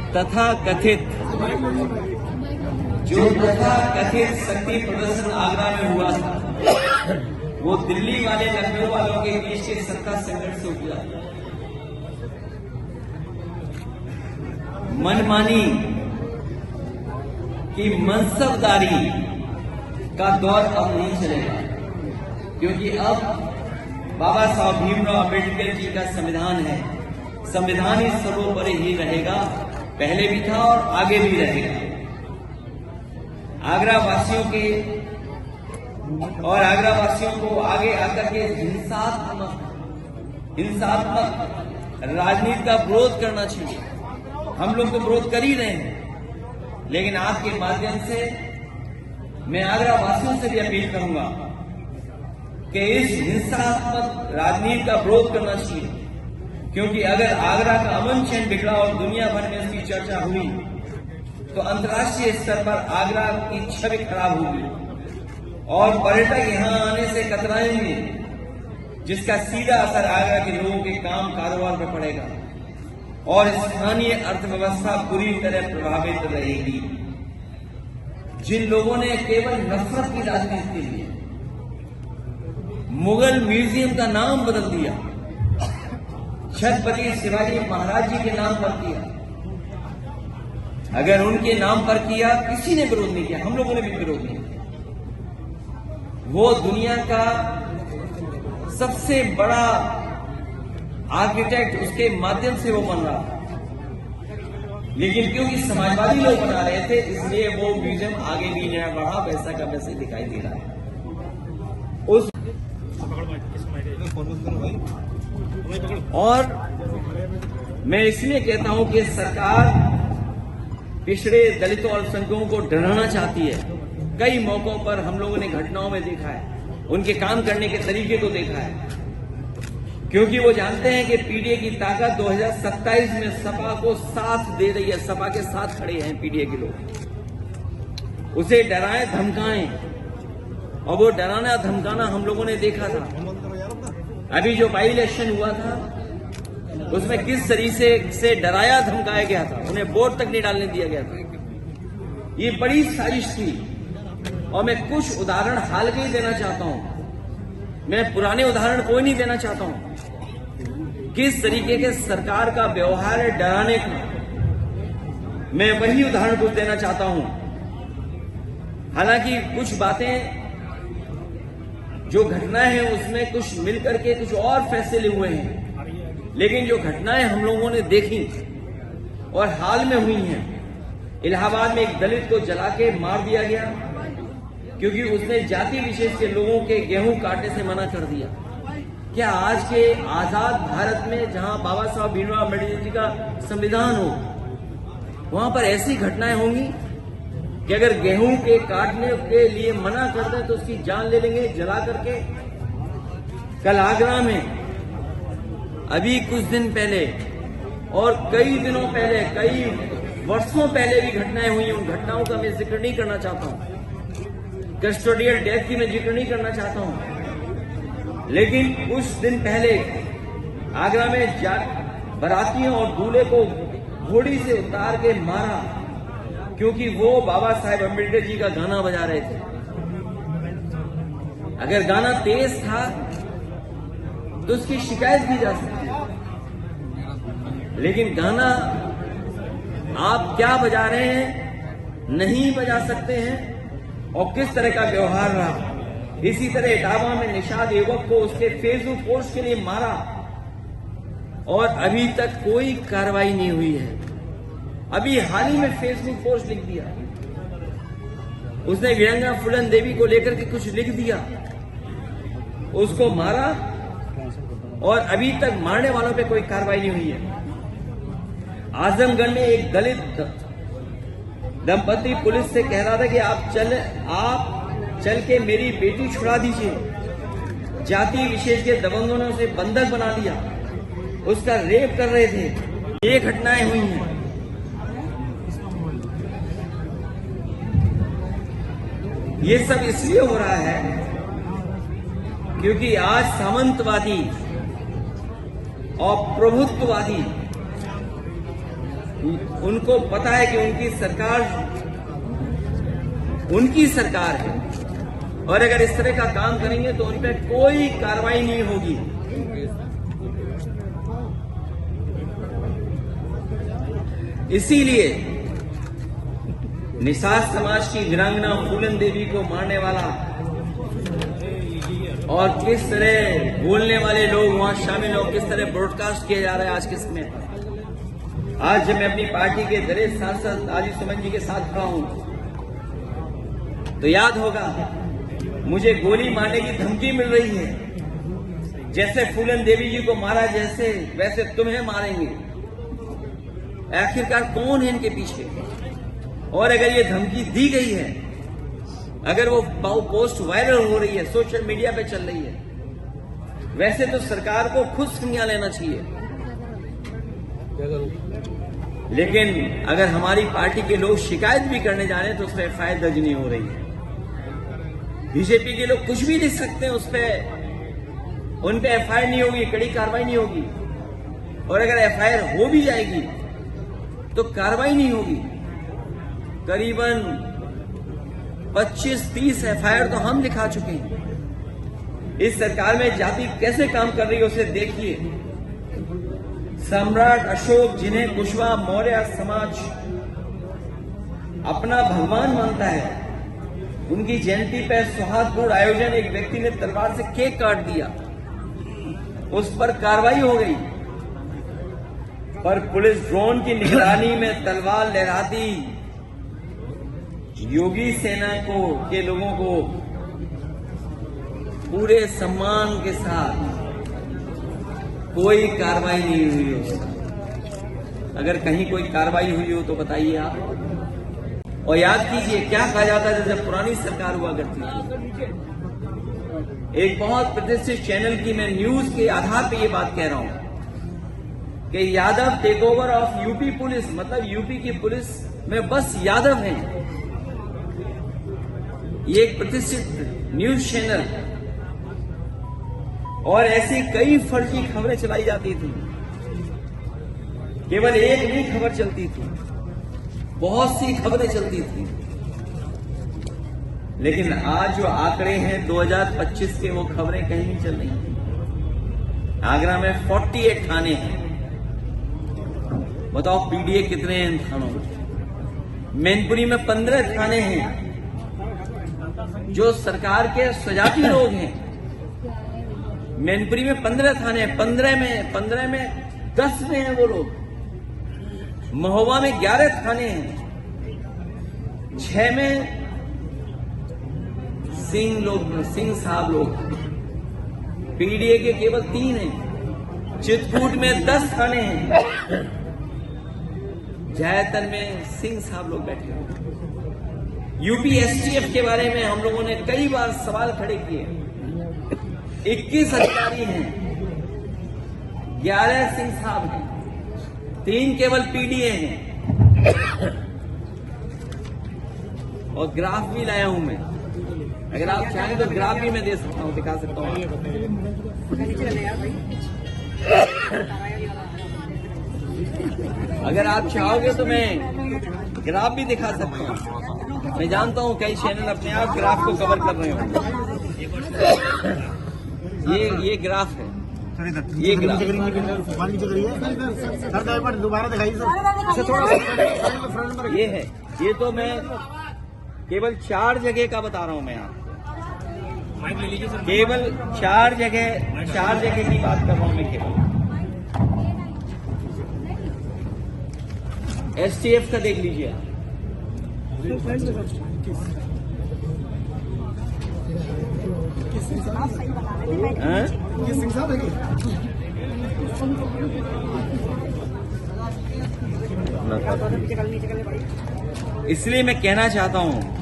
तथा कथित शक्ति प्रदर्शन आगरा में हुआ था, वो दिल्ली वाले लखनऊ वालों के बीच के सत्ता संकट से उपजा। मनमानी की मनसबदारी का दौर अब नहीं चलेगा, क्योंकि अब बाबा साहब भीमराव अम्बेडकर जी का संविधान है। संविधान ही सर्वोपरि ही रहेगा, पहले भी था और आगे भी रहेगा। आगरा वासियों को आगे आकर के हिंसात्मक राजनीति का विरोध करना चाहिए। हम लोग तो विरोध कर ही रहे हैं, लेकिन आपके माध्यम से मैं आगरा वासियों से भी अपील करूंगा कि इस हिंसात्मक राजनीति का विरोध करना चाहिए, क्योंकि अगर आगरा का अमन चैन बिगड़ा और दुनिया भर में इसकी चर्चा हुई तो अंतर्राष्ट्रीय स्तर पर आगरा की छवि खराब होगी और पर्यटक यहां आने से कतराएंगे, जिसका सीधा असर आगरा के लोगों के काम कारोबार पर पड़ेगा और स्थानीय अर्थव्यवस्था पूरी तरह प्रभावित रहेगी। जिन लोगों ने केवल नफरत की राजनीति के लिए मुगल म्यूजियम का नाम बदल दिया, छत्रपति शिवाजी महाराज जी के नाम पर किया, अगर उनके नाम पर किया, किसी ने विरोध नहीं किया, हम लोगों ने भी विरोध नहीं किया। वो दुनिया का सबसे बड़ा आर्किटेक्ट, उसके माध्यम से वो बन रहा था, लेकिन क्योंकि समाजवादी लोग बना रहे थे, इसलिए वो म्यूजियम आगे भी नया बढ़ा, वैसा का वैसे दिखाई दे रहा है। और मैं इसलिए कहता हूं कि सरकार पिछड़े दलितों और अल्पसंख्यकों को डराना चाहती है। कई मौकों पर हम लोगों ने घटनाओं में देखा है, उनके काम करने के तरीके को देखा है, क्योंकि वो जानते हैं कि पीडीए की ताकत 2027 में सपा को साथ दे रही है। सपा के साथ खड़े हैं पीडीए के लोग, उसे डराएं धमकाएं, और वो डराना धमकाना हम लोगों ने देखा था। अभी जो बाई इलेक्शन हुआ था उसमें किस तरीके से डराया धमकाया गया था, उन्हें वोट तक नहीं डालने दिया गया था। ये बड़ी साजिश थी, और मैं कुछ उदाहरण हाल के ही देना चाहता हूं, मैं पुराने उदाहरण कोई नहीं देना चाहता हूं। किस तरीके के सरकार का व्यवहार है डराने का, मैं वही उदाहरण कुछ देना चाहता हूं। हालांकि कुछ बातें जो घटनाएं हैं उसमें कुछ मिलकर के कुछ और फैसले हुए हैं, लेकिन जो घटनाएं हम लोगों ने देखी और हाल में हुई हैं, इलाहाबाद में एक दलित को जला के मार दिया गया क्योंकि उसने जाति विशेष के लोगों के गेहूं काटने से मना कर दिया। क्या आज के आजाद भारत में, जहां बाबा साहब भीमराव अम्बेडकर जी का संविधान हो, वहां पर ऐसी घटनाएं होंगी कि अगर गेहूं के काटने के लिए मना कर दें तो उसकी जान ले लेंगे जला करके? कल आगरा में अभी कुछ दिन पहले और कई दिनों पहले, कई वर्षों पहले भी घटनाएं हुई। उन घटनाओं का मैं जिक्र नहीं करना चाहता हूं, कस्टोडियल डेथ की मैं जिक्र नहीं करना चाहता हूं, लेकिन कुछ दिन पहले आगरा में बारातियों और दूल्हे को घोड़ी से उतार के मारा क्योंकि वो बाबा साहेब अम्बेडकर जी का गाना बजा रहे थे। अगर गाना तेज था तो उसकी शिकायत की जा सकती है, लेकिन गाना आप क्या बजा रहे हैं नहीं बजा सकते हैं। और किस तरह का व्यवहार रहा। इसी तरह इटावा में निषाद युवक को उसके फेसबुक पोस्ट के लिए मारा और अभी तक कोई कार्रवाई नहीं हुई है। अभी हाल ही में फेसबुक पोस्ट लिख दिया, उसने वीरांगना फूलन देवी को लेकर के कुछ लिख दिया, उसको मारा और अभी तक मारने वालों पे कोई कार्रवाई नहीं हुई है। आजमगढ़ में एक दलित दंपति पुलिस से कह रहा था कि आप चल के मेरी बेटी छुड़ा दीजिए। जाति विशेष के दबंगों ने उसे बंधक बना लिया, उसका रेप कर रहे थे। ये घटनाएं हुई हैं। ये सब इसलिए हो रहा है क्योंकि आज सामंतवादी और प्रभुत्ववादी उनको पता है कि उनकी सरकार है, और अगर इस तरह का काम करेंगे तो उन पर कोई कार्रवाई नहीं होगी। इसीलिए निषाद समाज की वीरांगना फूलन देवी को मारने वाला और किस तरह बोलने वाले लोग वहां शामिल हो, किस तरह ब्रॉडकास्ट किया जा रहा है आज के समय। आज जब मैं अपनी पार्टी के दलित सांसद आली सुमन जी के साथ खड़ा हूं तो याद होगा मुझे गोली मारने की धमकी मिल रही है, जैसे फूलन देवी जी को मारा वैसे तुम्हें मारेंगे। आखिरकार कौन है इनके पीछे? और अगर ये धमकी दी गई है, अगर वो पोस्ट वायरल हो रही है, सोशल मीडिया पे चल रही है, वैसे तो सरकार को खुद संज्ञान लेना चाहिए। लेकिन अगर हमारी पार्टी के लोग शिकायत भी करने जा रहे हैं तो उस पर एफआईआर दर्ज नहीं हो रही है। बीजेपी के लोग कुछ भी लिख सकते हैं, उन पे एफआईआर नहीं होगी, कड़ी कार्रवाई नहीं होगी। और अगर एफआईआर हो भी जाएगी तो कार्रवाई नहीं होगी। करीबन 25-30 एफआईआर तो हम लिखा चुके हैं। इस सरकार में जाति कैसे काम कर रही है उसे देखिए। सम्राट अशोक, जिन्हें कुशवाहा मौर्य समाज अपना भगवान मानता है, उनकी जयंती पर सौहार्दपूर्ण आयोजन, एक व्यक्ति ने तलवार से केक काट दिया, उस पर कार्रवाई हो गई। पर पुलिस ड्रोन की निगरानी में तलवार लहराती योगी सेना के लोगों को पूरे सम्मान के साथ कोई कार्रवाई नहीं हुई उसका। अगर कहीं कोई कार्रवाई हुई हो तो बताइए आप। और याद कीजिए क्या कहा जाता था जब पुरानी सरकार हुआ करती थी। एक बहुत प्रतिष्ठित चैनल की मैं न्यूज के आधार पे ये बात कह रहा हूं कि Yadav take over of UP police, मतलब यूपी की पुलिस में बस यादव हैं। ये एक प्रतिष्ठित न्यूज चैनल, और ऐसी कई फर्जी खबरें चलाई जाती थी। केवल एक नहीं खबर चलती थी, बहुत सी खबरें चलती थी। लेकिन आज जो आंकड़े हैं 2025 के, वो खबरें कहीं नहीं चल रही। आगरा में 48 थाने हैं, बताओ पीडीए कितने हैं इन थानों में। मैनपुरी में 15 थाने हैं जो सरकार के स्वजाती लोग हैं। मैनपुरी में 15 थाने हैं, 15 में 10 में हैं वो लोग। महोबा में 11 थाने हैं, 6 में सिंह साहब लोग। पीडीए के केवल 3 हैं। चित्रकूट में 10 थाने हैं, जयतन में सिंह साहब लोग बैठे हैं। यूपी एसटीएफ के बारे में हम लोगों ने कई बार सवाल खड़े किए। 21 अधिकारी हैं, 11 सिंह साहब हैं, 3 केवल पीडीए हैं। और ग्राफ भी लाया हूं मैं, अगर आप चाहें तो ग्राफ भी मैं दे सकता हूं, दिखा सकता हूं। अगर आप चाहोगे तो मैं ग्राफ भी दिखा सकता हूं। मैं जानता हूं कई चैनल अपने आप ग्राफ को कवर कर रहे होंगे। ये ग्राफ है, ये ग्राफ दोबारा दिखाइए सर। ये है, ये तो मैं केवल 4 जगह का बता रहा हूं मैं आपको। केवल 4 जगह की बात कर रहा हूं मैं केवल। एसटीएफ का देख लीजिए आप। इसलिए मैं कहना चाहता हूं